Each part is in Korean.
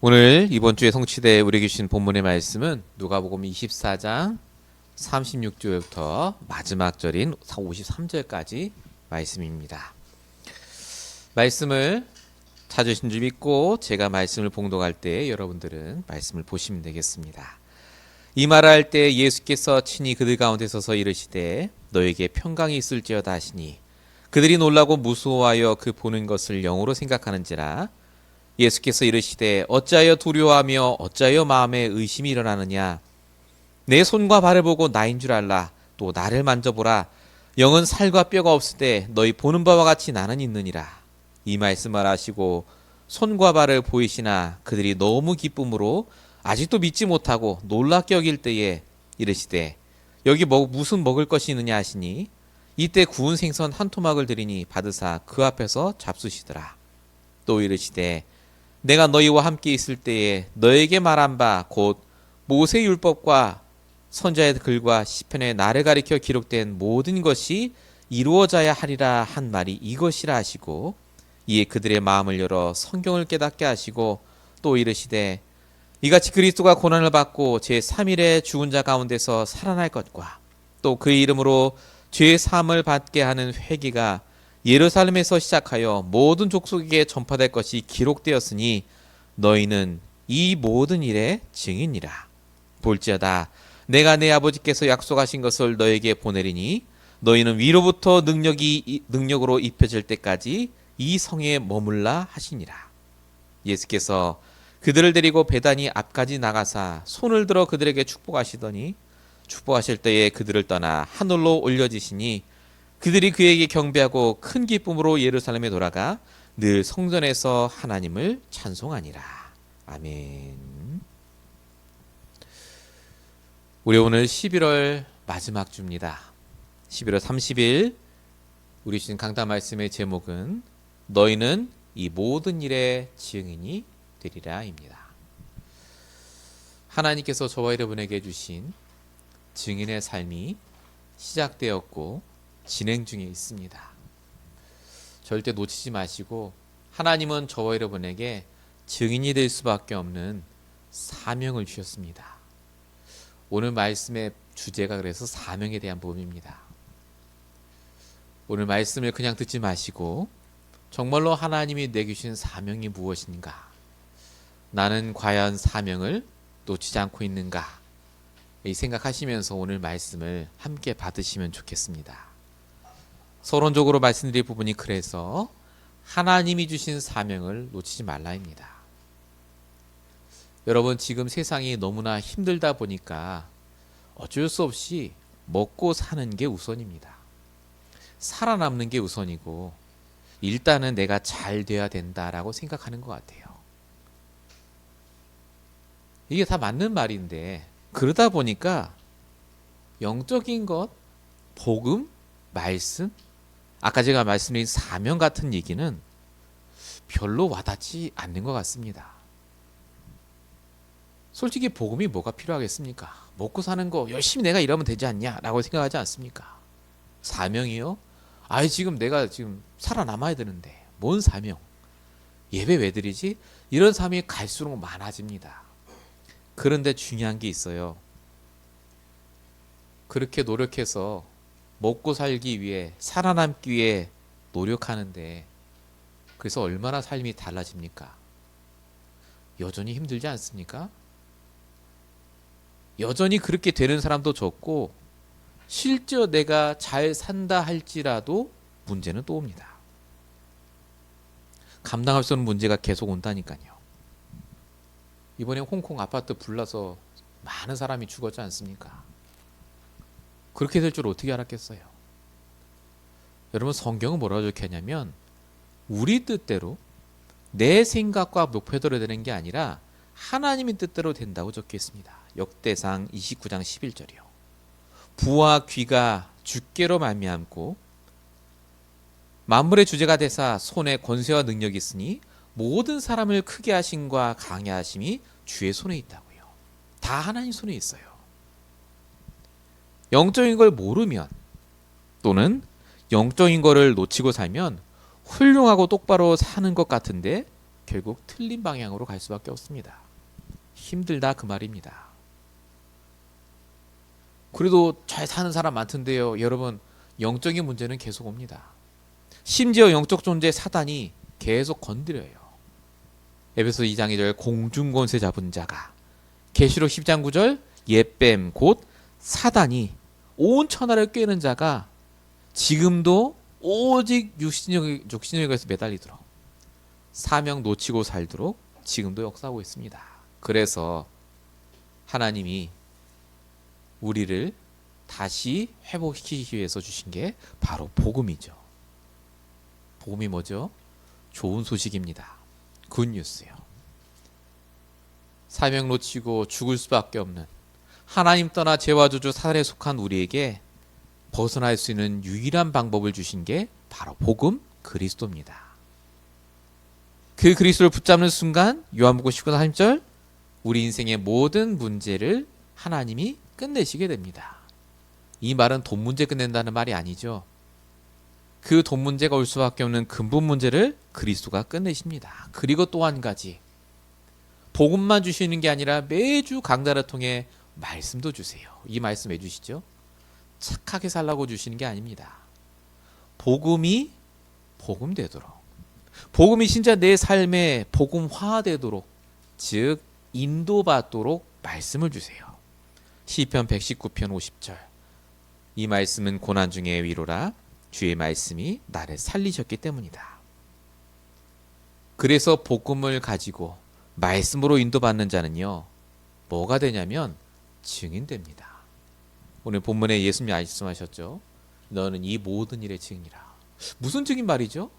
오늘 이번 주에 성취될 우리에게 주신 본문의 말씀은 누가복음 24장 36절부터 마지막 절인 53절까지 말씀입니다. 말씀을 찾으신 줄 믿고 제가 말씀을 봉독할 때 여러분들은 말씀을 보시면 되겠습니다. 이 말을 할 때 예수께서 친히 그들 가운데 서서 이르시되 너에게 평강이 있을지어다 하시니 그들이 놀라고 무서워하여 그 보는 것을 영으로 생각하는지라. 예수께서 이르시되 어찌하여 두려워하며 어찌하여 마음에 의심이 일어나느냐. 내 손과 발을 보고 나인 줄 알라. 또 나를 만져보라. 영은 살과 뼈가 없으되 너희 보는 바와 같이 나는 있느니라. 이 말씀을 하시고 손과 발을 보이시나 그들이 너무 기쁨으로 아직도 믿지 못하고 놀랍게 여길 때에 이르시되 여기 무슨 먹을 것이 있느냐 하시니 이때 구운 생선 한 토막을 드리니 받으사 그 앞에서 잡수시더라. 또 이르시되 내가 너희와 함께 있을 때에 너에게 말한 바 곧 모세 율법과 선지자의 글과 시편에 나를 가리켜 기록된 모든 것이 이루어져야 하리라 한 말이 이것이라 하시고 이에 그들의 마음을 열어 성경을 깨닫게 하시고 또 이르시되 이같이 그리스도가 고난을 받고 제3일에 죽은 자 가운데서 살아날 것과 또 그의 이름으로 죄 사함을 받게 하는 회개가 예루살렘에서 시작하여 모든 족속에게 전파될 것이 기록되었으니 너희는 이 모든 일의 증인이라. 볼지어다 내가 내 아버지께서 약속하신 것을 너에게 보내리니 너희는 위로부터 능력으로 입혀질 때까지 이 성에 머물라 하시니라. 예수께서 그들을 데리고 베다니 앞까지 나가사 손을 들어 그들에게 축복하시더니 축복하실 때에 그들을 떠나 하늘로 올려지시니 그들이 그에게 경배하고 큰 기쁨으로 예루살렘에 돌아가 늘 성전에서 하나님을 찬송하니라. 아멘. 우리 오늘 11월 마지막 주입니다. 11월 30일 우리 주신 강단 말씀의 제목은 너희는 이 모든 일의 증인이 되리라입니다. 하나님께서 저와 여러분에게 주신 증인의 삶이 시작되었고 진행 중에 있습니다. 절대 놓치지 마시고 하나님은 저와 여러분에게 증인이 될 수밖에 없는 사명을 주셨습니다. 오늘 말씀의 주제가 그래서 사명에 대한 부분입니다. 오늘 말씀을 그냥 듣지 마시고 정말로 하나님이 내게 주신 사명이 무엇인가? 나는 과연 사명을 놓치지 않고 있는가? 이 생각하시면서 오늘 말씀을 함께 받으시면 좋겠습니다. 서론적으로 말씀드릴 부분이 그래서 하나님이 주신 사명을 놓치지 말라입니다. 여러분 지금 세상이 너무나 힘들다 보니까 어쩔 수 없이 먹고 사는 게 우선입니다. 살아남는 게 우선이고 일단은 내가 잘 돼야 된다라고 생각하는 것 같아요. 이게 다 맞는 말인데 그러다 보니까 영적인 것, 복음, 말씀, 아까 제가 말씀드린 사명 같은 얘기는 별로 와닿지 않는 것 같습니다. 솔직히 복음이 뭐가 필요하겠습니까? 먹고 사는 거 열심히 내가 일하면 되지 않냐? 라고 생각하지 않습니까? 사명이요? 지금 내가 지금 살아남아야 되는데 뭔 사명? 예배 왜 드리지? 이런 삶이 갈수록 많아집니다. 그런데 중요한 게 있어요. 그렇게 노력해서 먹고 살기 위해 살아남기 위해 노력하는데 그래서 얼마나 삶이 달라집니까? 여전히 힘들지 않습니까? 여전히 그렇게 되는 사람도 적고 실제 내가 잘 산다 할지라도 문제는 또 옵니다. 감당할 수 없는 문제가 계속 온다니까요. 이번에 홍콩 아파트 불나서 많은 사람이 죽었지 않습니까? 그렇게 될 줄 어떻게 알았겠어요? 여러분 성경은 뭐라고 적혀있냐면 우리 뜻대로 내 생각과 목표대로 되는 게 아니라 하나님의 뜻대로 된다고 적혀있습니다. 역대상 29장 11절이요. 부와 귀가 주께로 말미암고 만물의 주제가 되사 손에 권세와 능력이 있으니 모든 사람을 크게 하심과 강해하심이 주의 손에 있다고요. 다 하나님 손에 있어요. 영적인 걸 모르면 또는 영적인 거를 놓치고 살면 훌륭하고 똑바로 사는 것 같은데 결국 틀린 방향으로 갈 수밖에 없습니다. 힘들다 그 말입니다. 그래도 잘 사는 사람 많던데요. 여러분, 영적인 문제는 계속 옵니다. 심지어 영적 존재 사단이 계속 건드려요. 에베소 2장 2절 공중권세 잡은 자가, 계시록 10장 9절 옛뱀 곧 사단이 온 천하를 꿰는 자가 지금도 오직 육신의 것에 매달리도록, 사명 놓치고 살도록 지금도 역사하고 있습니다. 그래서 하나님이 우리를 다시 회복시키기 위해서 주신 게 바로 복음이죠. 복음이 뭐죠? 좋은 소식입니다. 굿뉴스요. 사명 놓치고 죽을 수밖에 없는, 하나님 떠나 죄와 저주 사단에 속한 우리에게 벗어날 수 있는 유일한 방법을 주신 게 바로 복음 그리스도입니다. 그 그리스도를 붙잡는 순간 요한복음 19장 30절 우리 인생의 모든 문제를 하나님이 끝내시게 됩니다. 이 말은 돈 문제 끝낸다는 말이 아니죠. 그 돈 문제가 올 수밖에 없는 근본 문제를 그리스도가 끝내십니다. 그리고 또 한 가지, 복음만 주시는 게 아니라 매주 강단을 통해 말씀도 주세요. 이 말씀 해주시죠. 착하게 살라고 주시는 게 아닙니다. 복음이 복음되도록, 복음이 진짜 내 삶에 복음화되도록, 즉 인도받도록 말씀을 주세요. 시편 119편 50절 이 말씀은 고난 중에 위로라, 주의 말씀이 나를 살리셨기 때문이다. 그래서 복음을 가지고 말씀으로 인도받는 자는요, 뭐가 되냐면 증인됩니다. 오늘 본문에 예수님이 말씀하셨죠. 너는 이 모든 일의 증인이라. 무슨 증인 말이죠?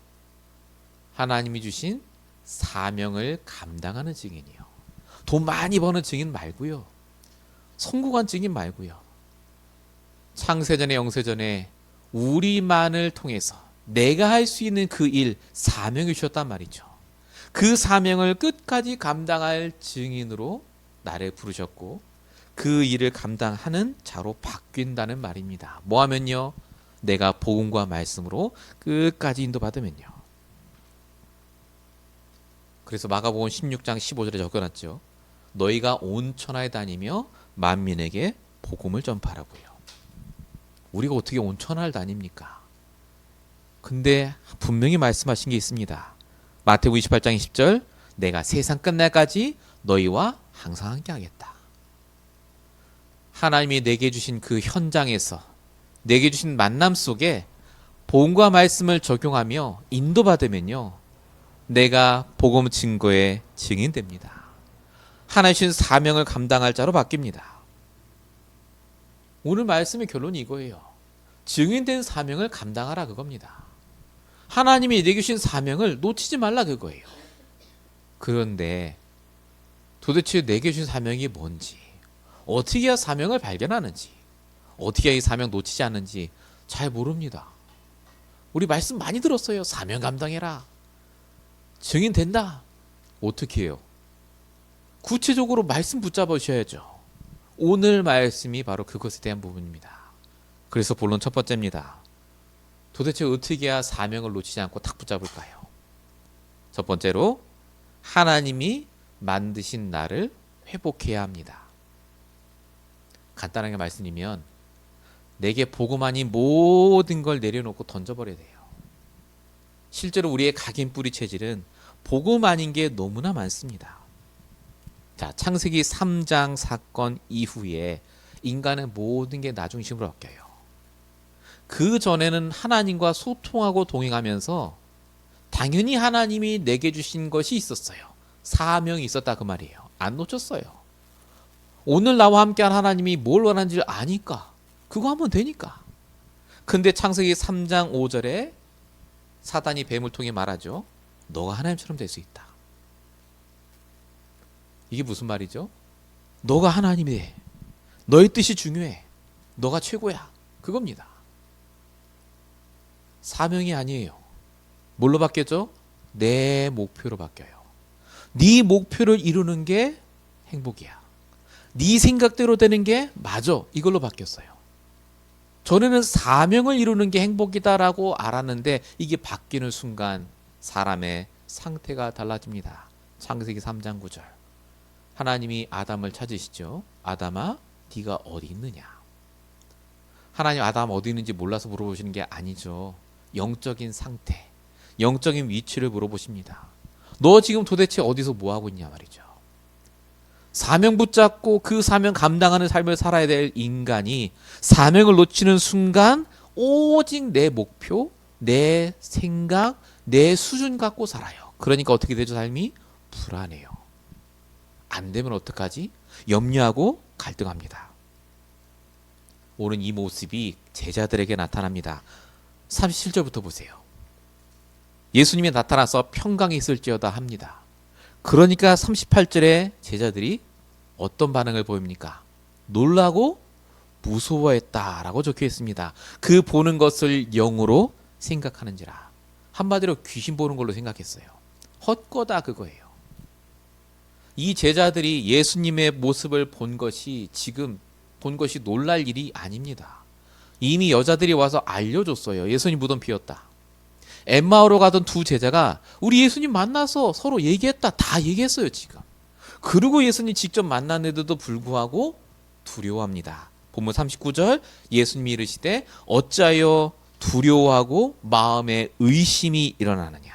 하나님이 주신 사명을 감당하는 증인이요. 돈 많이 버는 증인 말고요. 성공한 증인 말고요. 창세전에 영세전에 우리만을 통해서 내가 할 수 있는 그 일, 사명을 주셨단 말이죠. 그 사명을 끝까지 감당할 증인으로 나를 부르셨고 그 일을 감당하는 자로 바뀐다는 말입니다. 뭐 하면요? 내가 복음과 말씀으로 끝까지 인도받으면요. 그래서 마가복음 16장 15절에 적어놨죠. 너희가 온 천하에 다니며 만민에게 복음을 전파하라고요. 우리가 어떻게 온 천하를 다닙니까? 근데 분명히 말씀하신 게 있습니다. 마태복음 28장 20절 내가 세상 끝날까지 너희와 항상 함께 하겠다. 하나님이 내게 주신 그 현장에서, 내게 주신 만남 속에 복음과 말씀을 적용하며 인도받으면요, 내가 복음 증거의 증인됩니다. 하나님 주신 사명을 감당할 자로 바뀝니다. 오늘 말씀의 결론이 이거예요. 증인된 사명을 감당하라 그겁니다. 하나님이 내게 주신 사명을 놓치지 말라 그거예요. 그런데 도대체 내게 주신 사명이 뭔지, 어떻게 해야 사명을 발견하는지, 어떻게 해야 이 사명 놓치지 않는지 잘 모릅니다. 우리 말씀 많이 들었어요. 사명 감당해라. 증인 된다. 어떻게 해요? 구체적으로 말씀 붙잡으셔야죠. 오늘 말씀이 바로 그것에 대한 부분입니다. 그래서 본론 첫 번째입니다. 도대체 어떻게 해야 사명을 놓치지 않고 탁 붙잡을까요? 첫 번째로 하나님이 만드신 나를 회복해야 합니다. 간단하게 말씀드리면 내게 복음 아닌 모든 걸 내려놓고 던져버려야 돼요. 실제로 우리의 각인뿌리 체질은 복음 아닌 게 너무나 많습니다. 자, 창세기 3장 사건 이후에 인간의 모든 게 나 중심으로 바뀌어요. 그 전에는 하나님과 소통하고 동행하면서 당연히 하나님이 내게 주신 것이 있었어요. 사명이 있었다 그 말이에요. 안 놓쳤어요. 오늘 나와 함께한 하나님이 뭘 원하는지를 아니까 그거 하면 되니까. 근데 창세기 3장 5절에 사단이 뱀을 통해 말하죠. 너가 하나님처럼 될 수 있다. 이게 무슨 말이죠? 너가 하나님이 돼. 너의 뜻이 중요해. 너가 최고야. 그겁니다. 사명이 아니에요. 뭘로 바뀌었죠? 내 목표로 바뀌어요. 네 목표를 이루는 게 행복이야. 네 생각대로 되는 게 맞아. 이걸로 바뀌었어요. 전에는 사명을 이루는 게 행복이다라고 알았는데 이게 바뀌는 순간 사람의 상태가 달라집니다. 창세기 3장 9절. 하나님이 아담을 찾으시죠. 아담아, 네가 어디 있느냐? 하나님 아담 어디 있는지 몰라서 물어보시는 게 아니죠. 영적인 상태, 영적인 위치를 물어보십니다. 너 지금 도대체 어디서 뭐하고 있냐 말이죠. 사명 붙잡고 그 사명 감당하는 삶을 살아야 될 인간이 사명을 놓치는 순간 오직 내 목표, 내 생각, 내 수준 갖고 살아요. 그러니까 어떻게 되죠? 삶이 불안해요. 안 되면 어떡하지? 염려하고 갈등합니다. 오늘 이 모습이 제자들에게 나타납니다. 37절부터 보세요. 예수님이 나타나서 평강이 있을지어다 합니다. 그러니까 38절에 제자들이 어떤 반응을 보입니까? 놀라고 무서워했다라고 적혀 있습니다. 그 보는 것을 영으로 생각하는지라. 한마디로 귀신 보는 걸로 생각했어요. 헛거다 그거예요. 이 제자들이 예수님의 모습을 본 것이 지금 본 것이 놀랄 일이 아닙니다. 이미 여자들이 와서 알려줬어요. 예수님 무덤 비었다. 엠마오로 가던 두 제자가 우리 예수님 만나서 서로 얘기했다. 다 얘기했어요 지금. 그리고 예수님 직접 만났는데도 불구하고 두려워합니다. 본문 39절 예수님이 이르시되 어찌하여 두려워하고 마음에 의심이 일어나느냐.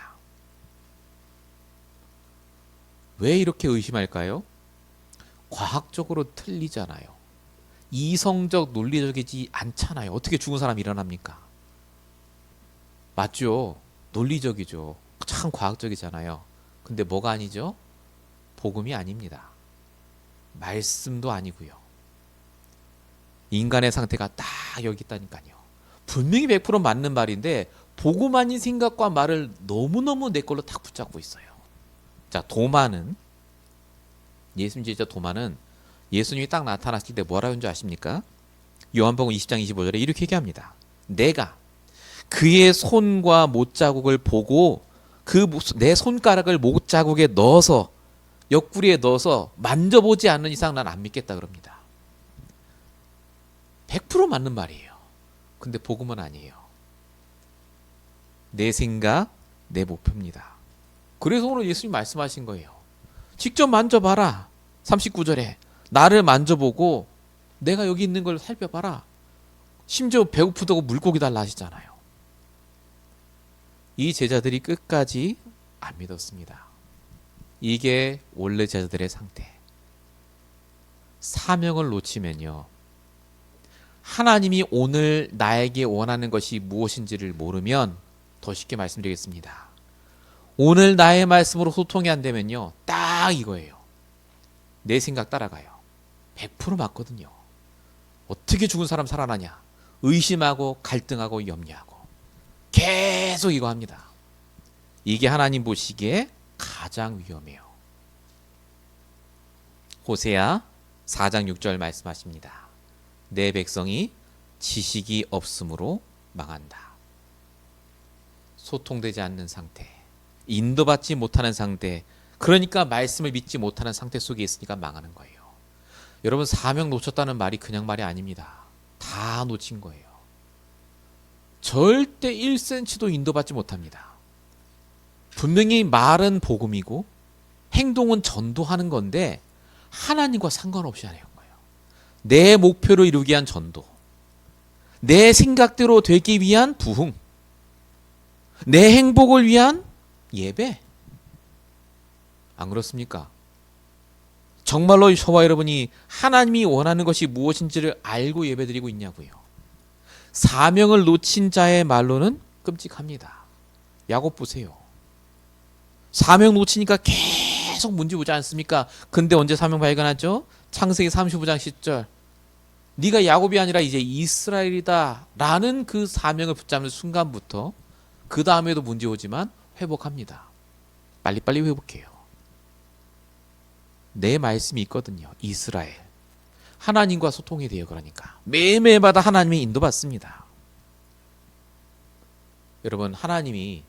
왜 이렇게 의심할까요? 과학적으로 틀리잖아요. 이성적 논리적이지 않잖아요. 어떻게 죽은 사람이 일어납니까? 맞죠? 논리적이죠. 참 과학적이잖아요. 근데 뭐가 아니죠? 복음이 아닙니다. 말씀도 아니고요. 인간의 상태가 딱 여기 있다니까요. 분명히 100% 맞는 말인데 복음 아닌 생각과 말을 너무너무 내 걸로 딱 붙잡고 있어요. 자, 도마는 예수님 제자 도마는 예수님이 딱 나타났을 때 뭐라고 했는지 아십니까? 요한복음 20장 25절에 이렇게 얘기합니다. 내가 그의 손과 못자국을 보고 그 내 손가락을 못자국에 넣어서 옆구리에 넣어서 만져보지 않는 이상 난 안 믿겠다 그럽니다. 100% 맞는 말이에요. 근데 복음은 아니에요. 내 생각, 내 목표입니다. 그래서 오늘 예수님 말씀하신 거예요. 직접 만져봐라. 39절에 나를 만져보고 내가 여기 있는 걸 살펴봐라. 심지어 배고프다고 물고기 달라 하시잖아요. 이 제자들이 끝까지 안 믿었습니다. 이게 원래 제자들의 상태. 사명을 놓치면요. 하나님이 오늘 나에게 원하는 것이 무엇인지를 모르면 더 쉽게 말씀드리겠습니다. 오늘 나의 말씀으로 소통이 안 되면요. 딱 이거예요. 내 생각 따라가요. 100% 맞거든요. 어떻게 죽은 사람 살아나냐. 의심하고 갈등하고 염려하고 계속 이거 합니다. 이게 하나님 보시기에 가장 위험해요. 호세아 4장 6절 말씀하십니다. 내 백성이 지식이 없으므로 망한다. 소통되지 않는 상태, 인도받지 못하는 상태, 그러니까 말씀을 믿지 못하는 상태 속에 있으니까 망하는 거예요. 여러분 사명 놓쳤다는 말이 그냥 말이 아닙니다. 다 놓친 거예요. 절대 1cm도 인도받지 못합니다. 분명히 말은 복음이고 행동은 전도하는 건데 하나님과 상관없이 하는 거예요. 내 목표를 이루기 위한 전도, 내 생각대로 되기 위한 부흥, 내 행복을 위한 예배. 안 그렇습니까? 정말로 저와 여러분이 하나님이 원하는 것이 무엇인지를 알고 예배드리고 있냐고요. 사명을 놓친 자의 말로는 끔찍합니다. 야곱 보세요. 사명 놓치니까 계속 문제 오지 않습니까? 근데 언제 사명 발견하죠? 창세기 35장 10절. 네가 야곱이 아니라 이제 이스라엘이다 라는 그 사명을 붙잡는 순간부터 그 다음에도 문제 오지만 회복합니다. 빨리빨리 회복해요. 내 말씀이 있거든요. 이스라엘. 하나님과 소통이 돼요. 그러니까 매일매일마다 하나님의 인도받습니다. 여러분 하나님이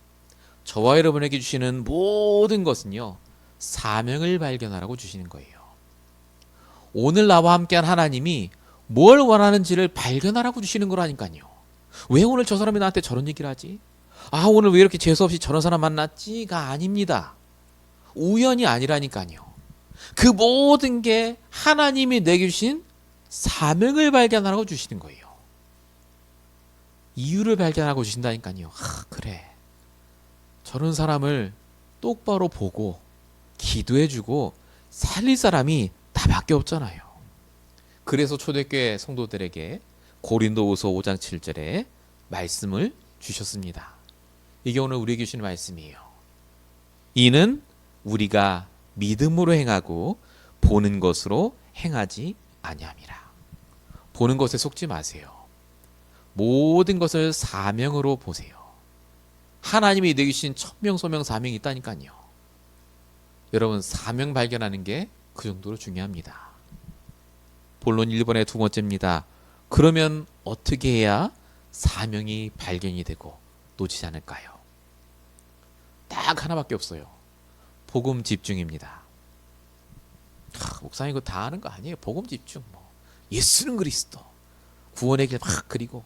저와 여러분에게 주시는 모든 것은요. 사명을 발견하라고 주시는 거예요. 오늘 나와 함께한 하나님이 뭘 원하는지를 발견하라고 주시는 거라니까요. 왜 오늘 저 사람이 나한테 저런 얘기를 하지? 아, 오늘 왜 이렇게 재수없이 저런 사람 만났지가 아닙니다. 우연이 아니라니까요. 그 모든 게 하나님이 내게 주신 사명을 발견하라고 주시는 거예요. 이유를 발견하고 주신다니까요. 아, 그래. 저런 사람을 똑바로 보고 기도해주고 살릴 사람이 나밖에 없잖아요. 그래서 초대교회 성도들에게 고린도후서 5장 7절에 말씀을 주셨습니다. 이게 오늘 우리에게 주시는 말씀이에요. 이는 우리가 믿음으로 행하고 보는 것으로 행하지 아니함이라. 보는 것에 속지 마세요. 모든 것을 사명으로 보세요. 하나님이 내게 주신 천명, 소명, 사명이 있다니까요. 여러분, 사명 발견하는 게 그 정도로 중요합니다. 본론 1번의 두 번째입니다. 그러면 어떻게 해야 사명이 발견이 되고 놓치지 않을까요? 딱 하나밖에 없어요. 복음 집중입니다. 목사님 이거 다 아는 거 아니에요? 복음 집중. 예수는 그리스도. 구원의 길 막 그리고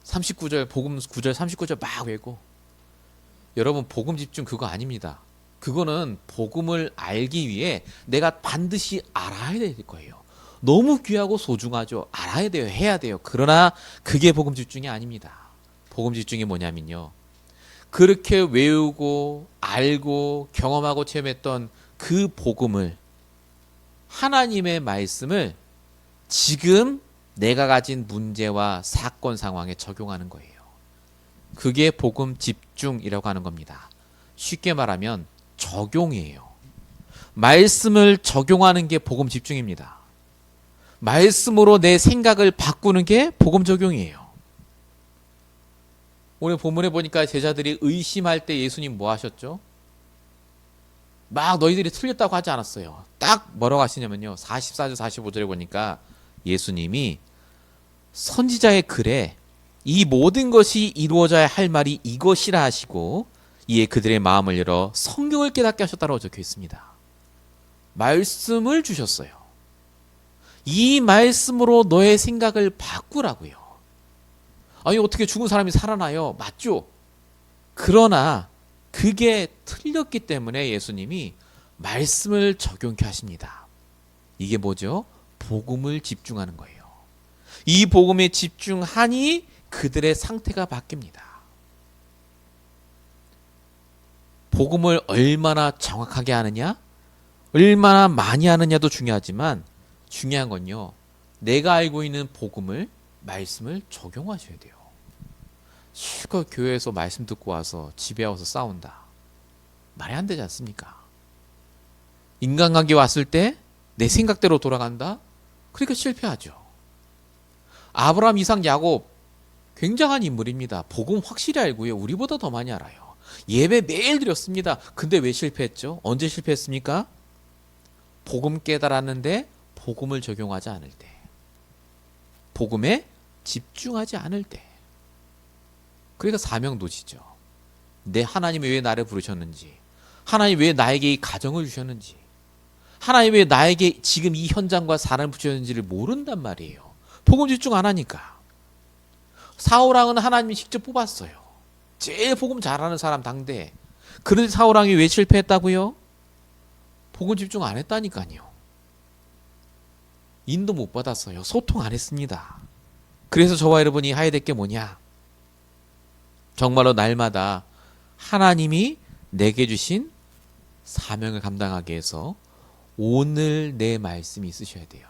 39절 복음 9절 39절 막 외고. 여러분, 복음 집중 그거 아닙니다. 그거는 복음을 알기 위해 내가 반드시 알아야 될 거예요. 너무 귀하고 소중하죠. 알아야 돼요. 해야 돼요. 그러나 그게 복음 집중이 아닙니다. 복음 집중이 뭐냐면요, 그렇게 외우고 알고 경험하고 체험했던 그 복음을, 하나님의 말씀을 지금 내가 가진 문제와 사건 상황에 적용하는 거예요. 그게 복음 집중이라고 하는 겁니다. 쉽게 말하면 적용이에요. 말씀을 적용하는 게 복음 집중입니다. 말씀으로 내 생각을 바꾸는 게 복음 적용이에요. 오늘 본문에 보니까 제자들이 의심할 때 예수님 뭐 하셨죠? 막 너희들이 틀렸다고 하지 않았어요. 딱 뭐라고 하시냐면요, 44절 45절에 보니까 예수님이 선지자의 글에 이 모든 것이 이루어져야 할 말이 이것이라 하시고 이에 그들의 마음을 열어 성경을 깨닫게 하셨다고 적혀 있습니다. 말씀을 주셨어요. 이 말씀으로 너의 생각을 바꾸라고요. 아니, 어떻게 죽은 사람이 살아나요? 맞죠? 그러나 그게 틀렸기 때문에 예수님이 말씀을 적용케 하십니다. 이게 뭐죠? 복음을 집중하는 거예요. 이 복음에 집중하니 그들의 상태가 바뀝니다. 복음을 얼마나 정확하게 하느냐, 얼마나 많이 하느냐도 중요하지만 중요한 건요, 내가 알고 있는 복음을, 말씀을 적용하셔야 돼요. 실컷 교회에서 말씀 듣고 와서 집에 와서 싸운다. 말이 안 되지 않습니까? 인간관계 왔을 때 내 생각대로 돌아간다? 그러니까 실패하죠. 아브라함, 이삭, 야곱 굉장한 인물입니다. 복음 확실히 알고요. 우리보다 더 많이 알아요. 예배 매일 드렸습니다. 근데 왜 실패했죠? 언제 실패했습니까? 복음 깨달았는데 복음을 적용하지 않을 때, 복음에 집중하지 않을 때. 그러니까 사명 놓치죠. 내 하나님이 왜 나를 부르셨는지, 하나님 왜 나에게 이 가정을 주셨는지, 하나님 왜 나에게 지금 이 현장과 사람을 주셨는지를 모른단 말이에요. 복음 집중 안 하니까. 사울왕은 하나님이 직접 뽑았어요. 제일 복음 잘하는 사람 당대. 그런데 사울왕이 왜 실패했다고요? 복음 집중 안 했다니까요. 인도 못 받았어요. 소통 안 했습니다. 그래서 저와 여러분이 해야 될 게 뭐냐? 정말로 날마다 하나님이 내게 주신 사명을 감당하기 위해서 오늘 내 말씀이 있으셔야 돼요.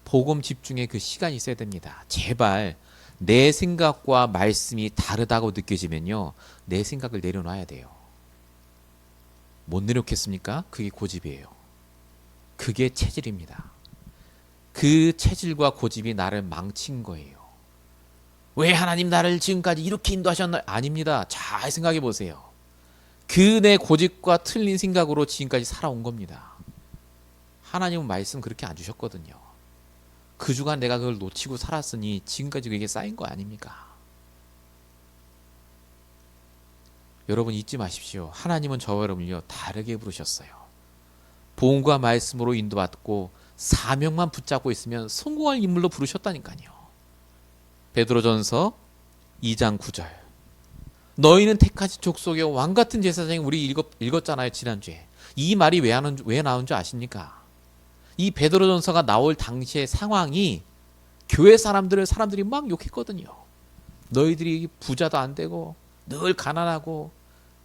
복음 집중에 그 시간이 있어야 됩니다. 제발 내 생각과 말씀이 다르다고 느껴지면요, 내 생각을 내려놔야 돼요. 못 내려놓겠습니까? 그게 고집이에요. 그게 체질입니다. 그 체질과 고집이 나를 망친 거예요. 왜 하나님 나를 지금까지 이렇게 인도하셨나요? 아닙니다. 잘 생각해 보세요. 그 내 고집과 틀린 생각으로 지금까지 살아온 겁니다. 하나님은 말씀 그렇게 안 주셨거든요. 그 주간 내가 그걸 놓치고 살았으니 지금까지 그게 쌓인 거 아닙니까? 여러분 잊지 마십시오. 하나님은 저와 여러분을요 다르게 부르셨어요. 복음과 말씀으로 인도받고 사명만 붙잡고 있으면 성공할 인물로 부르셨다니까요. 베드로전서 2장 9절 너희는 택하신 족속의 왕 같은 제사장이 우리 읽었잖아요, 지난주에. 이 말이 왜 나온 줄 아십니까? 이 베드로전서가 나올 당시의 상황이 교회 사람들이 막 욕했거든요. 너희들이 부자도 안 되고 늘 가난하고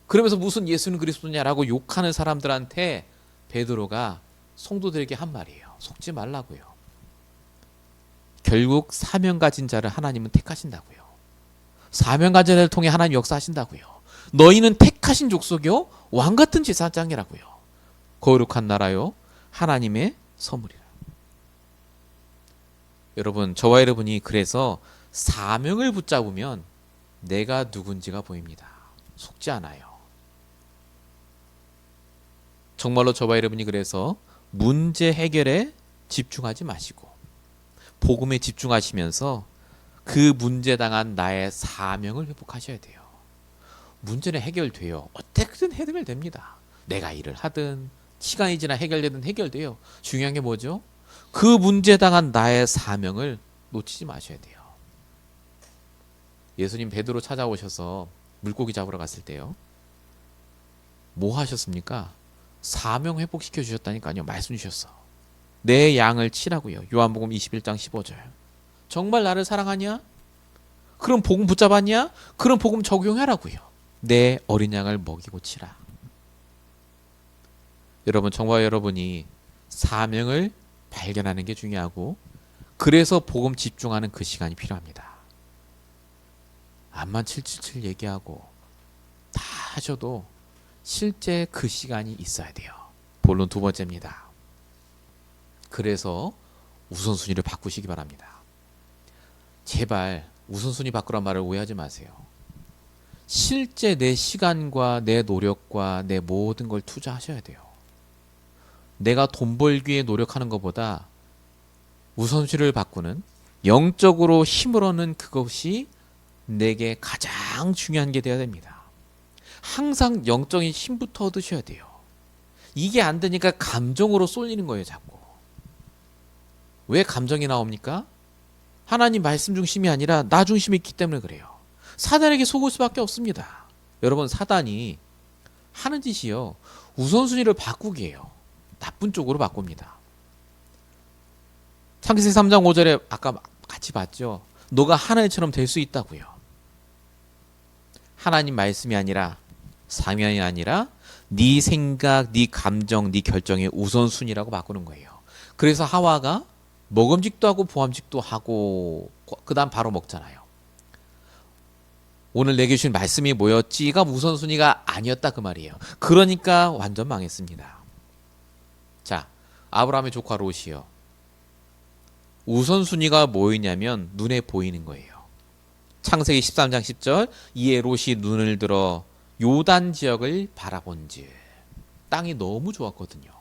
그러면서 무슨 예수는 그리스도냐라고 욕하는 사람들한테 베드로가 성도들에게 한 말이에요. 속지 말라고요. 결국 사명 가진 자를 하나님은 택하신다고요. 사명 가진 자를 통해 하나님 역사하신다고요. 너희는 택하신 족속이요 왕 같은 제사장이라고요. 거룩한 나라요 하나님의 선물이라. 여러분, 저와 여러분이 그래서 사명을 붙잡으면 내가 누군지가 보입니다. 속지 않아요. 정말로 저와 여러분이 그래서 문제 해결에 집중하지 마시고 복음에 집중하시면서 그 문제 당한 나의 사명을 회복하셔야 돼요. 문제는 해결돼요. 어떻게든 해결됩니다. 내가 일을 하든 시간이 지나 해결되든 해결돼요. 중요한 게 뭐죠? 그 문제 당한 나의 사명을 놓치지 마셔야 돼요. 예수님 베드로 찾아오셔서 물고기 잡으러 갔을 때요. 뭐 하셨습니까? 사명 회복시켜 주셨다니까요. 말씀 주셨어. 내 양을 치라고요. 요한복음 21장 15절. 정말 나를 사랑하냐? 그럼 복음 붙잡았냐? 그럼 복음 적용하라고요. 내 어린 양을 먹이고 치라. 여러분, 저와 여러분이 사명을 발견하는 게 중요하고 그래서 복음 집중하는 그 시간이 필요합니다. 암만 777 얘기하고 다 하셔도 실제 그 시간이 있어야 돼요. 본론 두 번째입니다. 그래서 우선순위를 바꾸시기 바랍니다. 제발 우선순위 바꾸란 말을 오해하지 마세요. 실제 내 시간과 내 노력과 내 모든 걸 투자하셔야 돼요. 내가 돈 벌기 위해 노력하는 것보다 우선순위를 바꾸는 영적으로 힘을 얻는 그것이 내게 가장 중요한 게 되어야 됩니다. 항상 영적인 힘부터 얻으셔야 돼요. 이게 안 되니까 감정으로 쏠리는 거예요, 자꾸. 왜 감정이 나옵니까? 하나님 말씀 중심이 아니라 나 중심이 있기 때문에 그래요. 사단에게 속을 수밖에 없습니다. 여러분, 사단이 하는 짓이요, 우선순위를 바꾸기예요. 나쁜 쪽으로 바꿉니다. 창세기 3장 5절에 아까 같이 봤죠. 너가 하나님처럼 될 수 있다고요. 하나님 말씀이 아니라 사명이 아니라 네 생각, 네 감정, 네 결정의 우선순위라고 바꾸는 거예요. 그래서 하와가 먹음직도 하고 보암직도 하고 그 다음 바로 먹잖아요. 오늘 내게 주신 말씀이 뭐였지가 우선순위가 아니었다 그 말이에요. 그러니까 완전 망했습니다. 자, 아브라함의 조카 롯이요. 우선순위가 뭐였냐면 눈에 보이는 거예요. 창세기 13장 10절 이에 롯이 눈을 들어 요단 지역을 바라본즉 땅이 너무 좋았거든요.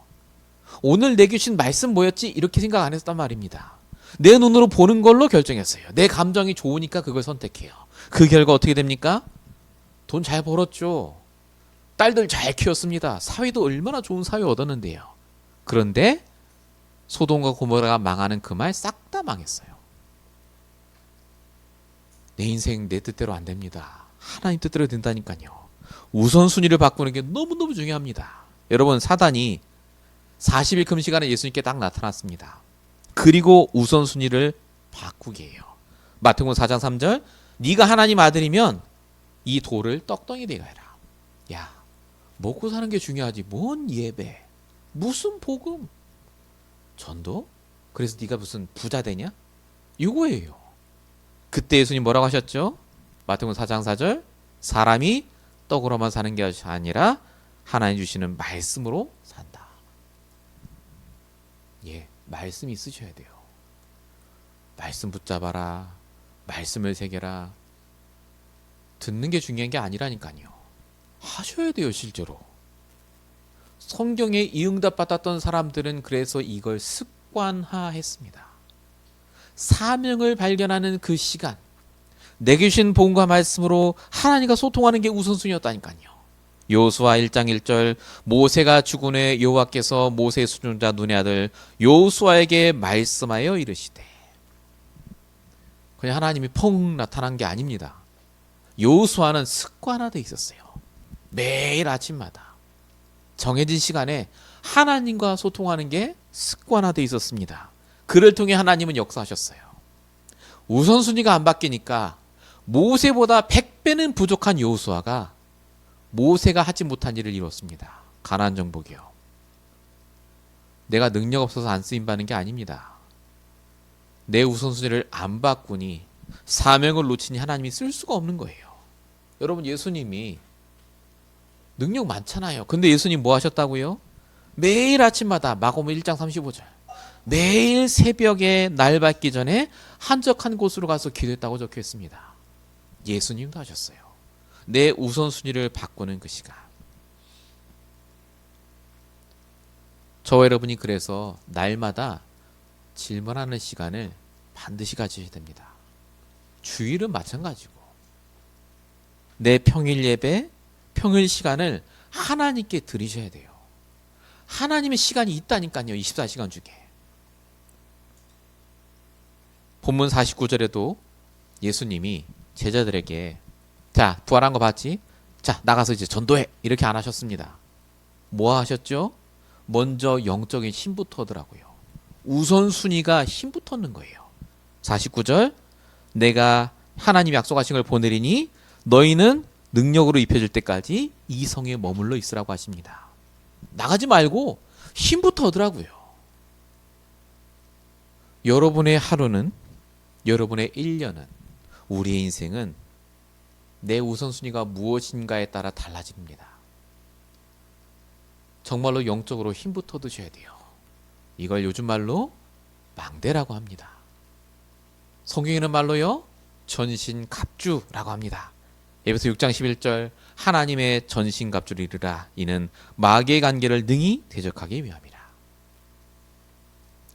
오늘 내게 주신 말씀 뭐였지? 이렇게 생각 안 했단 말입니다. 내 눈으로 보는 걸로 결정했어요. 내 감정이 좋으니까 그걸 선택해요. 그 결과 어떻게 됩니까? 돈 잘 벌었죠. 딸들 잘 키웠습니다. 사위도 얼마나 좋은 사위 얻었는데요. 그런데 소돔과 고모라가 망하는 그 말 싹 다 망했어요. 내 인생 내 뜻대로 안 됩니다. 하나님 뜻대로 된다니까요. 우선순위를 바꾸는 게 너무너무 중요합니다. 여러분, 사단이 40일 금시간에 예수님께 딱 나타났습니다. 그리고 우선순위를 바꾸게 해요. 마태복음 4장 3절 네가 하나님 아들이면 이 돌을 떡덩이 되게 해라. 야, 먹고 사는 게 중요하지 뭔 예배, 무슨 복음, 전도? 그래서 네가 무슨 부자 되냐? 이거예요. 그때 예수님 뭐라고 하셨죠? 마태복음 4장 4절 사람이 떡으로만 사는 게 아니라 하나님 주시는 말씀으로 산다. 예, 말씀이 있으셔야 돼요. 말씀 붙잡아라. 말씀을 새겨라. 듣는 게 중요한 게 아니라니까요. 하셔야 돼요, 실제로. 성경에 이 응답 받았던 사람들은 그래서 이걸 습관화했습니다. 사명을 발견하는 그 시간, 내게 주신 복음과 말씀으로 하나님과 소통하는 게 우선순위였다니까요. 여호수아 1장 1절 모세가 죽은 후에 여호와께서 모세의 순종자 눈의 아들 여호수아에게 말씀하여 이르시되, 그냥 하나님이 펑 나타난 게 아닙니다. 여호수아는 습관화되어 있었어요. 매일 아침마다 정해진 시간에 하나님과 소통하는 게 습관화되어 있었습니다. 그를 통해 하나님은 역사하셨어요. 우선순위가 안 바뀌니까 모세보다 100배는 부족한 여호수아가 모세가 하지 못한 일을 이뤘습니다. 가나안 정복이요. 내가 능력 없어서 안 쓰임받는 게 아닙니다. 내 우선순위를 안 바꾸니 사명을 놓치니 하나님이 쓸 수가 없는 거예요. 여러분, 예수님이 능력 많잖아요. 근데 예수님 뭐 하셨다고요? 매일 아침마다 마가복음 1장 35절 매일 새벽에 날 밝기 전에 한적한 곳으로 가서 기도했다고 적혀 있습니다. 예수님도 하셨어요. 내 우선순위를 바꾸는 그 시간. 저와 여러분이 그래서 날마다 질문하는 시간을 반드시 가지셔야 됩니다. 주일은 마찬가지고 내 평일 예배, 평일 시간을 하나님께 드리셔야 돼요. 하나님의 시간이 있다니까요. 24시간 중에. 본문 49절에도 예수님이 제자들에게 자, 부활한 거 봤지? 자, 나가서 이제 전도해. 이렇게 안 하셨습니다. 뭐 하셨죠? 먼저 영적인 힘부터 하더라고요. 우선순위가 힘부터 얻는 거예요. 49절 내가 하나님 약속하신 걸 보내리니 너희는 능력으로 입혀질 때까지 이 성에 머물러 있으라고 하십니다. 나가지 말고 힘부터 얻으라고요. 여러분의 하루는, 여러분의 1년은, 우리의 인생은 내 우선순위가 무엇인가에 따라 달라집니다. 정말로 영적으로 힘부터 얻으셔야 돼요. 이걸 요즘 말로 망대라고 합니다. 성경에는 말로요 전신갑주라고 합니다. 에베소 6장 11절 하나님의 전신갑주를 이르라 이는 마귀의 관계를 능히 대적하기 위함이라.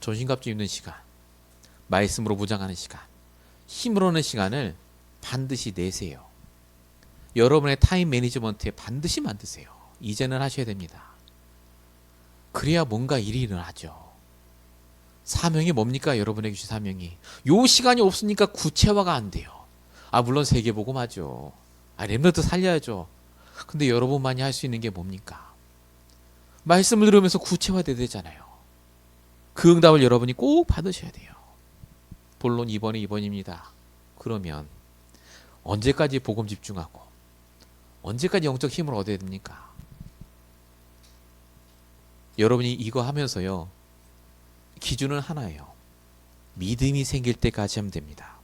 전신갑주 입는 시간, 말씀으로 무장하는 시간, 힘으로 하는 시간을 반드시 내세요. 여러분의 타임 매니지먼트에 반드시 만드세요. 이제는 하셔야 됩니다. 그래야 뭔가 일이 일어나죠. 사명이 뭡니까? 여러분에게 주신 사명이. 요 시간이 없으니까 구체화가 안 돼요. 물론 세계복음하죠. 렘넌트 살려야죠. 근데 여러분만이 할 수 있는 게 뭡니까? 말씀을 들으면서 구체화돼야 되잖아요. 그 응답을 여러분이 꼭 받으셔야 돼요. 본론 2번입니다. 그러면 언제까지 복음 집중하고 언제까지 영적 힘을 얻어야 됩니까? 여러분이 이거 하면서요 기준은 하나예요. 믿음이 생길 때까지 하면 됩니다.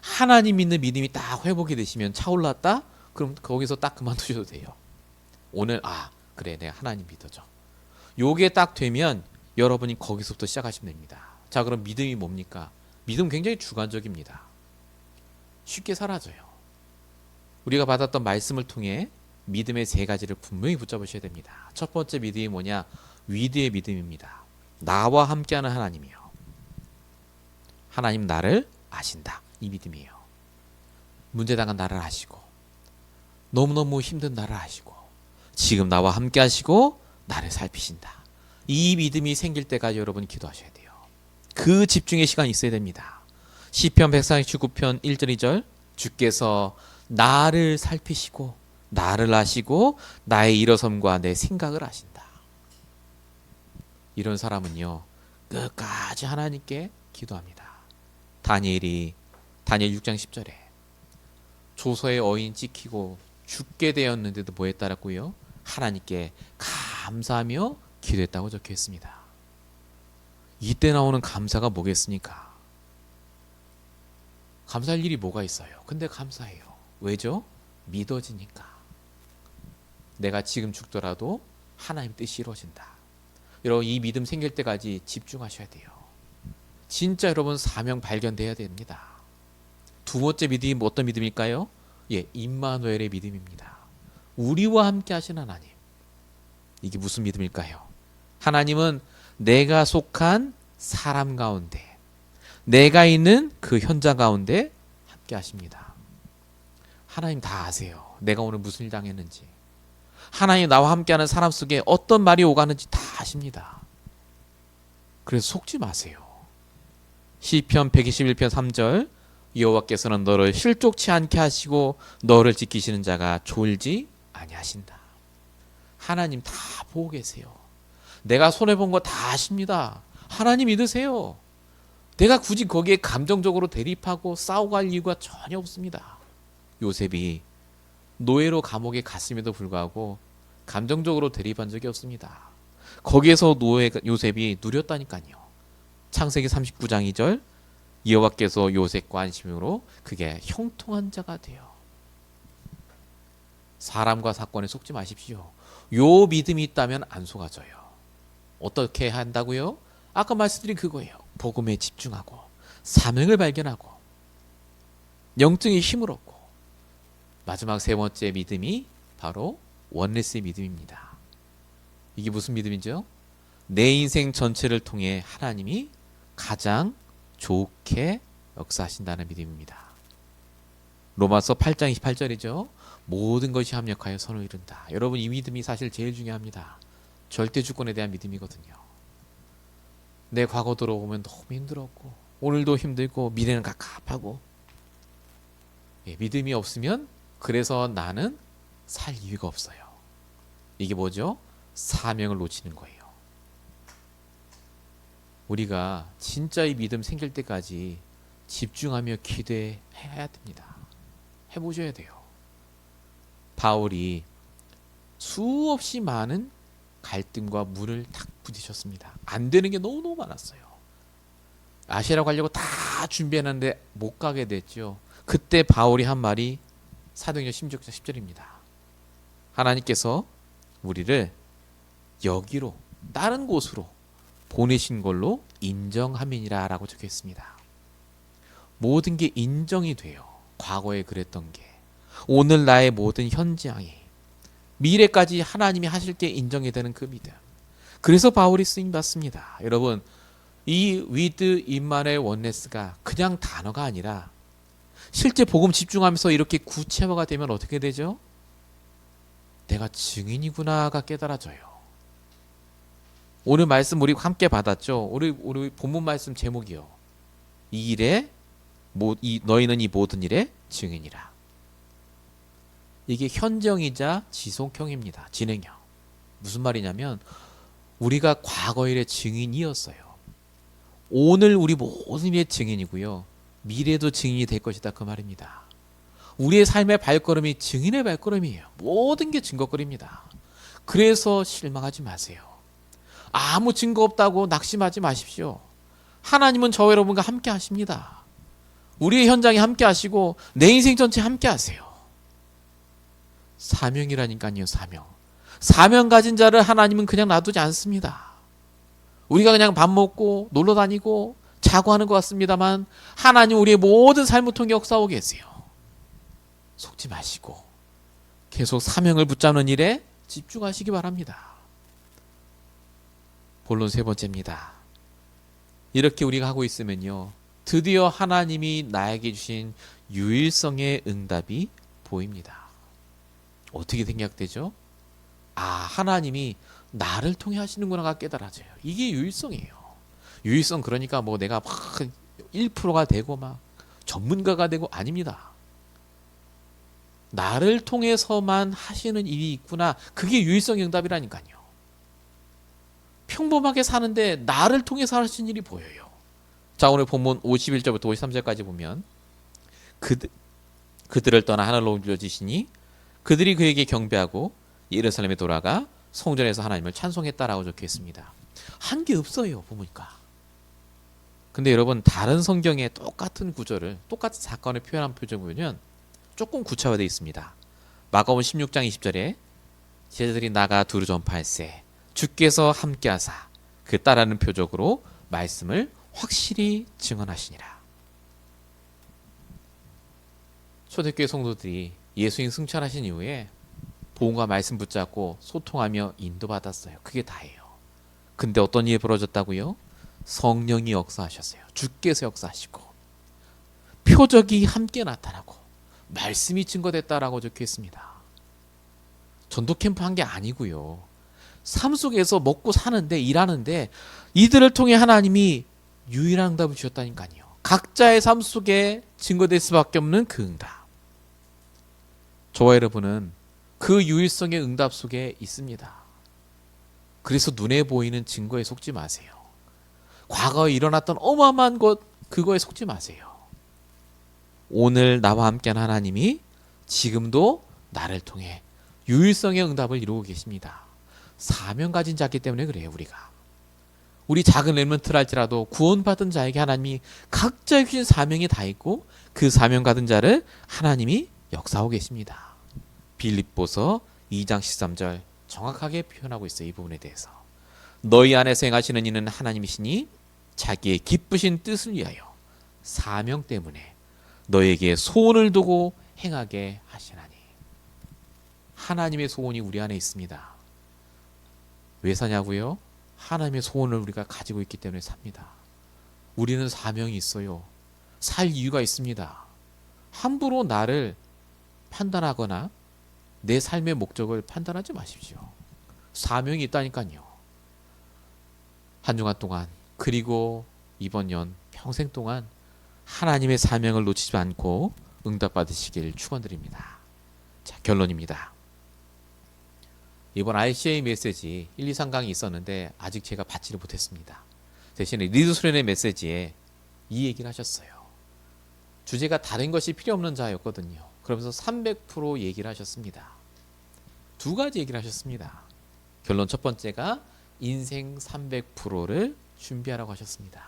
하나님 믿는 믿음이 딱 회복이 되시면 차올랐다? 그럼 거기서 딱 그만두셔도 돼요. 오늘 그래 내가 하나님 믿어줘. 요게 딱 되면 여러분이 거기서부터 시작하시면 됩니다. 자, 그럼 믿음이 뭡니까? 믿음 굉장히 주관적입니다. 쉽게 사라져요. 우리가 받았던 말씀을 통해 믿음의 세 가지를 분명히 붙잡으셔야 됩니다. 첫 번째 믿음이 뭐냐? 위대의 믿음입니다. 나와 함께하는 하나님이요. 하나님 나를 아신다. 이 믿음이에요. 문제당한 나를 아시고 너무너무 힘든 나를 아시고 지금 나와 함께 하시고 나를 살피신다. 이 믿음이 생길 때까지 여러분 기도하셔야 돼요. 그 집중의 시간이 있어야 됩니다. 시편 139편 1절 2절 주께서 나를 살피시고 나를 아시고 나의 일어섬과 내 생각을 아신다. 이런 사람은요 끝까지 하나님께 기도합니다. 다니엘 6장 10절에 조서의 어인 찍히고 죽게 되었는데도 뭐 했다라고요? 하나님께 감사하며 기도했다고 적혀 있습니다. 이때 나오는 감사가 뭐겠습니까? 감사할 일이 뭐가 있어요? 근데 감사해요. 왜죠? 믿어지니까. 내가 지금 죽더라도 하나님 뜻이 이루어진다. 여러분 이 믿음 생길 때까지 집중하셔야 돼요. 진짜 여러분 사명 발견돼야 됩니다. 두 번째 믿음이 어떤 믿음일까요? 임마누엘의 믿음입니다. 우리와 함께 하신 하나님. 이게 무슨 믿음일까요? 하나님은 내가 속한 사람 가운데 내가 있는 그 현장 가운데 함께 하십니다. 하나님 다 아세요. 내가 오늘 무슨 일 당했는지. 하나님 나와 함께하는 사람 속에 어떤 말이 오가는지 다 아십니다. 그래서 속지 마세요. 시편 121편 3절 여호와께서는 너를 실족치 않게 하시고 너를 지키시는 자가 졸지 아니하신다. 하나님 다 보고 계세요. 내가 손해본 거 다 아십니다. 하나님 믿으세요. 내가 굳이 거기에 감정적으로 대립하고 싸우고 할 이유가 전혀 없습니다. 요셉이 노예로 감옥에 갔음에도 불구하고 감정적으로 대립한 적이 없습니다. 거기에서 요셉이 누렸다니까요. 창세기 39장 2절, 여호와께서 요셉과 안심으로 그게 형통한 자가 되어. 사람과 사건에 속지 마십시오. 요 믿음이 있다면 안 속아져요. 어떻게 한다고요? 아까 말씀드린 그거예요. 복음에 집중하고 사명을 발견하고 영적인 힘을 얻고, 마지막 세 번째 믿음이 바로 원네스의 믿음입니다. 이게 무슨 믿음이죠? 내 인생 전체를 통해 하나님이 가장 좋게 역사하신다는 믿음입니다. 로마서 8장 28절이죠. 모든 것이 합력하여 선을 이룬다. 여러분, 이 믿음이 사실 제일 중요합니다. 절대 주권에 대한 믿음이거든요. 내 과거 돌아보면 너무 힘들었고 오늘도 힘들고 미래는 갑갑하고, 믿음이 없으면 그래서 나는 살 이유가 없어요. 이게 뭐죠? 사명을 놓치는 거예요. 우리가 진짜 이 믿음 생길 때까지 집중하며 기도해야 됩니다. 해보셔야 돼요. 바울이 수없이 많은 갈등과 문을 탁 부딪혔습니다. 안 되는 게 너무너무 많았어요. 아시아로 가려고 다 준비했는데 못 가게 됐죠. 그때 바울이 한 말이 사도행전 16장 10절입니다. 하나님께서 우리를 여기로, 다른 곳으로 보내신 걸로 인정함이니라 라고 적혀 있습니다. 모든 게 인정이 돼요. 과거에 그랬던 게, 오늘 나의 모든 현장이, 미래까지 하나님이 하실 때 인정이 되는 그 믿음. 그래서 바울이 쓰임받습니다. 여러분, 이 위드 임마누엘 원네스가 그냥 단어가 아니라 실제 복음 집중하면서 이렇게 구체화가 되면 어떻게 되죠? 내가 증인이구나가 깨달아져요. 오늘 말씀 우리 함께 받았죠. 우리 본문 말씀 제목이요. 이 일에 너희는 이 모든 일에 증인이라. 이게 현정이자 지속형입니다. 진행형. 무슨 말이냐면 우리가 과거 일의 증인이었어요. 오늘 우리 모든 일의 증인이고요. 미래도 증인이 될 것이다, 그 말입니다. 우리의 삶의 발걸음이 증인의 발걸음이에요. 모든 게 증거거리입니다. 그래서 실망하지 마세요. 아무 증거 없다고 낙심하지 마십시오. 하나님은 저와 여러분과 함께 하십니다. 우리의 현장에 함께 하시고 내 인생 전체 함께 하세요. 사명이라니까요. 사명 가진 자를 하나님은 그냥 놔두지 않습니다. 우리가 그냥 밥 먹고 놀러 다니고 자고 하는 것 같습니다만 하나님 우리의 모든 삶을 통해 역사하고 계세요. 속지 마시고 계속 사명을 붙잡는 일에 집중하시기 바랍니다. 본론 세 번째입니다. 이렇게 우리가 하고 있으면요, 드디어 하나님이 나에게 주신 유일성의 응답이 보입니다. 어떻게 생각되죠? 아, 하나님이 나를 통해 하시는구나가 깨달아져요. 이게 유일성이에요. 유일성, 그러니까 뭐 내가 막 1%가 되고 막 전문가가 되고, 아닙니다. 나를 통해서만 하시는 일이 있구나. 그게 유일성의 응답이라니까요. 평범하게 사는데 나를 통해서 하시는 일이 보여요. 자, 오늘 본문 51절부터 53절까지 보면 그들을 떠나 하늘로 옮겨지시니 그들이 그에게 경배하고 예루살렘에 돌아가 성전에서 하나님을 찬송했다라고 적혀 있습니다. 한 게 없어요, 보니까. 근데 여러분, 다른 성경에 똑같은 구절을, 똑같은 사건을 표현한 표정을 보면 조금 구체화되어 있습니다. 마가복음 16장 20절에 제자들이 나가 두루 전파할세 주께서 함께하사, 그 따라는 표적으로 말씀을 확실히 증언하시니라. 초대교회 성도들이 예수님 승천하신 이후에 복음과 말씀 붙잡고 소통하며 인도받았어요. 그게 다예요. 근데 어떤 일이 벌어졌다고요? 성령이 역사하셨어요. 주께서 역사하시고 표적이 함께 나타나고 말씀이 증거됐다라고 적혀 있습니다. 전도 캠프 한 게 아니고요. 삶 속에서 먹고 사는데, 일하는데 이들을 통해 하나님이 유일한 응답을 주셨다니까요. 각자의 삶 속에 증거될 수밖에 없는 그 응답. 저와 여러분은 그 유일성의 응답 속에 있습니다. 그래서 눈에 보이는 증거에 속지 마세요. 과거에 일어났던 어마어마한 것, 그거에 속지 마세요. 오늘 나와 함께한 하나님이 지금도 나를 통해 유일성의 응답을 이루고 계십니다. 사명 가진 자기 때문에 그래요. 우리 작은 렘넌트라 할지라도 구원받은 자에게 하나님이 각자 주신 사명이 다 있고 그 사명 가진 자를 하나님이 역사하고 계십니다. 빌립보서 2장 13절 정확하게 표현하고 있어요. 이 부분에 대해서. 너희 안에서 행하시는 이는 하나님이시니 자기의 기쁘신 뜻을 위하여 사명 때문에 너에게 소원을 두고 행하게 하시나니. 하나님의 소원이 우리 안에 있습니다. 왜 사냐고요? 하나님의 소원을 우리가 가지고 있기 때문에 삽니다. 우리는 사명이 있어요. 살 이유가 있습니다. 함부로 나를 판단하거나 내 삶의 목적을 판단하지 마십시오. 사명이 있다니까요. 한 주간 동안 그리고 이번 년 평생 동안 하나님의 사명을 놓치지 않고 응답받으시길 축원드립니다. 자, 결론입니다. 이번 RCA 메시지 1, 2, 3강이 있었는데 아직 제가 받지를 못했습니다. 대신에 리드 수련의 메시지에 이 얘기를 하셨어요. 주제가 다른 것이 필요 없는 자였거든요. 그러면서 300% 얘기를 하셨습니다. 두 가지 얘기를 하셨습니다. 결론 첫 번째가 인생 300%를 준비하라고 하셨습니다.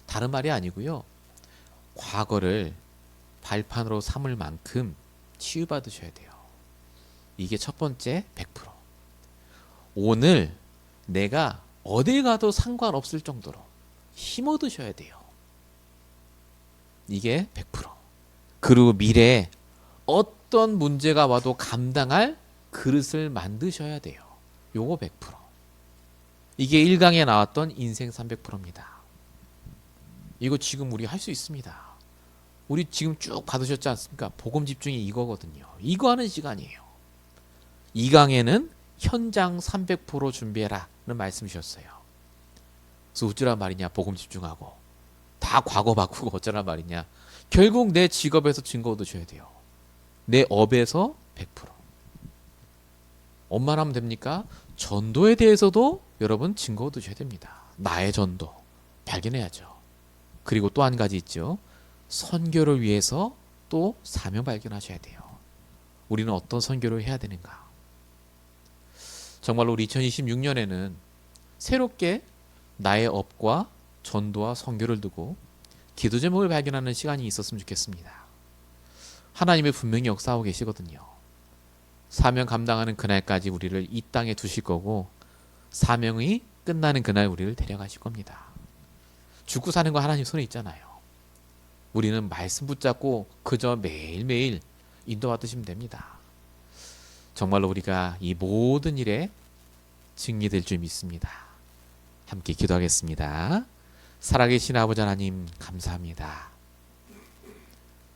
다른 말이 아니고요. 과거를 발판으로 삼을 만큼 치유받으셔야 돼요. 이게 첫 번째 100%. 오늘 내가 어딜 가도 상관없을 정도로 힘 얻으셔야 돼요. 이게 100%. 그리고 미래에 어떤 문제가 와도 감당할 그릇을 만드셔야 돼요. 요거 100%. 이게 1강에 나왔던 인생 300%입니다. 이거 지금 우리 할 수 있습니다. 우리 지금 쭉 받으셨지 않습니까? 복음 집중이 이거거든요. 이거 하는 시간이에요. 2강에는 현장 300% 준비해라 는 말씀이셨어요. 그래서 어쩌란 말이냐, 복음 집중하고 다 과거 바꾸고 어쩌란 말이냐. 결국 내 직업에서 증거 얻으셔야 돼요. 내 업에서 100%. 엄마는 하면 됩니까? 전도에 대해서도 여러분 증거 얻으셔야 됩니다. 나의 전도 발견해야죠. 그리고 또 한 가지 있죠. 선교를 위해서 또 사명 발견하셔야 돼요. 우리는 어떤 선교를 해야 되는가? 정말로 우리 2026년에는 새롭게 나의 업과 전도와 선교를 두고 기도 제목을 발견하는 시간이 있었으면 좋겠습니다. 하나님의 분명히 역사하고 계시거든요. 사명 감당하는 그날까지 우리를 이 땅에 두실 거고 사명이 끝나는 그날 우리를 데려가실 겁니다. 죽고 사는 거 하나님 손에 있잖아요. 우리는 말씀 붙잡고 그저 매일매일 인도받으시면 됩니다. 정말로 우리가 이 모든 일에 증인이 될 줄 믿습니다. 함께 기도하겠습니다. 살아계신 아버지 하나님 감사합니다.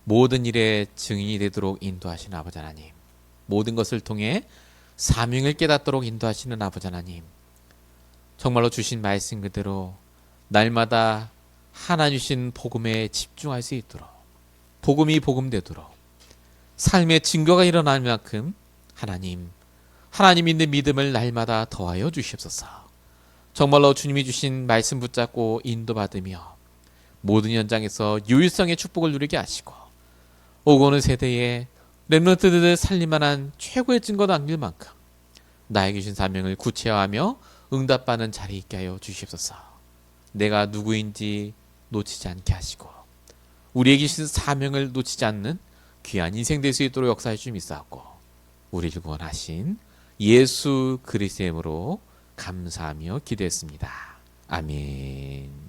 모든 일에 증인이 되도록 인도하시는 아버지 하나님, 모든 것을 통해 사명을 깨닫도록 인도하시는 아버지 하나님, 정말로 주신 말씀 그대로 날마다 하나님 주신 복음에 집중할 수 있도록, 복음이 복음되도록 삶의 증거가 일어날 만큼 하나님 있는 믿음을 날마다 더하여 주시옵소서. 정말로 주님이 주신 말씀 붙잡고 인도받으며 모든 현장에서 유일성의 축복을 누리게 하시고 오고 오는 세대에 렘넌트들을 살릴만한 최고의 증거도 남길 만큼 나에게 주신 사명을 구체화하며 응답받는 자리에 있게 하여 주시옵소서. 내가 누구인지 놓치지 않게 하시고 우리에게 주신 사명을 놓치지 않는 귀한 인생 될 수 있도록 역사해 주님 있사옵고 우리를 구원하신 예수 그리스도의 이름으로 감사하며 기도했습니다. 아멘.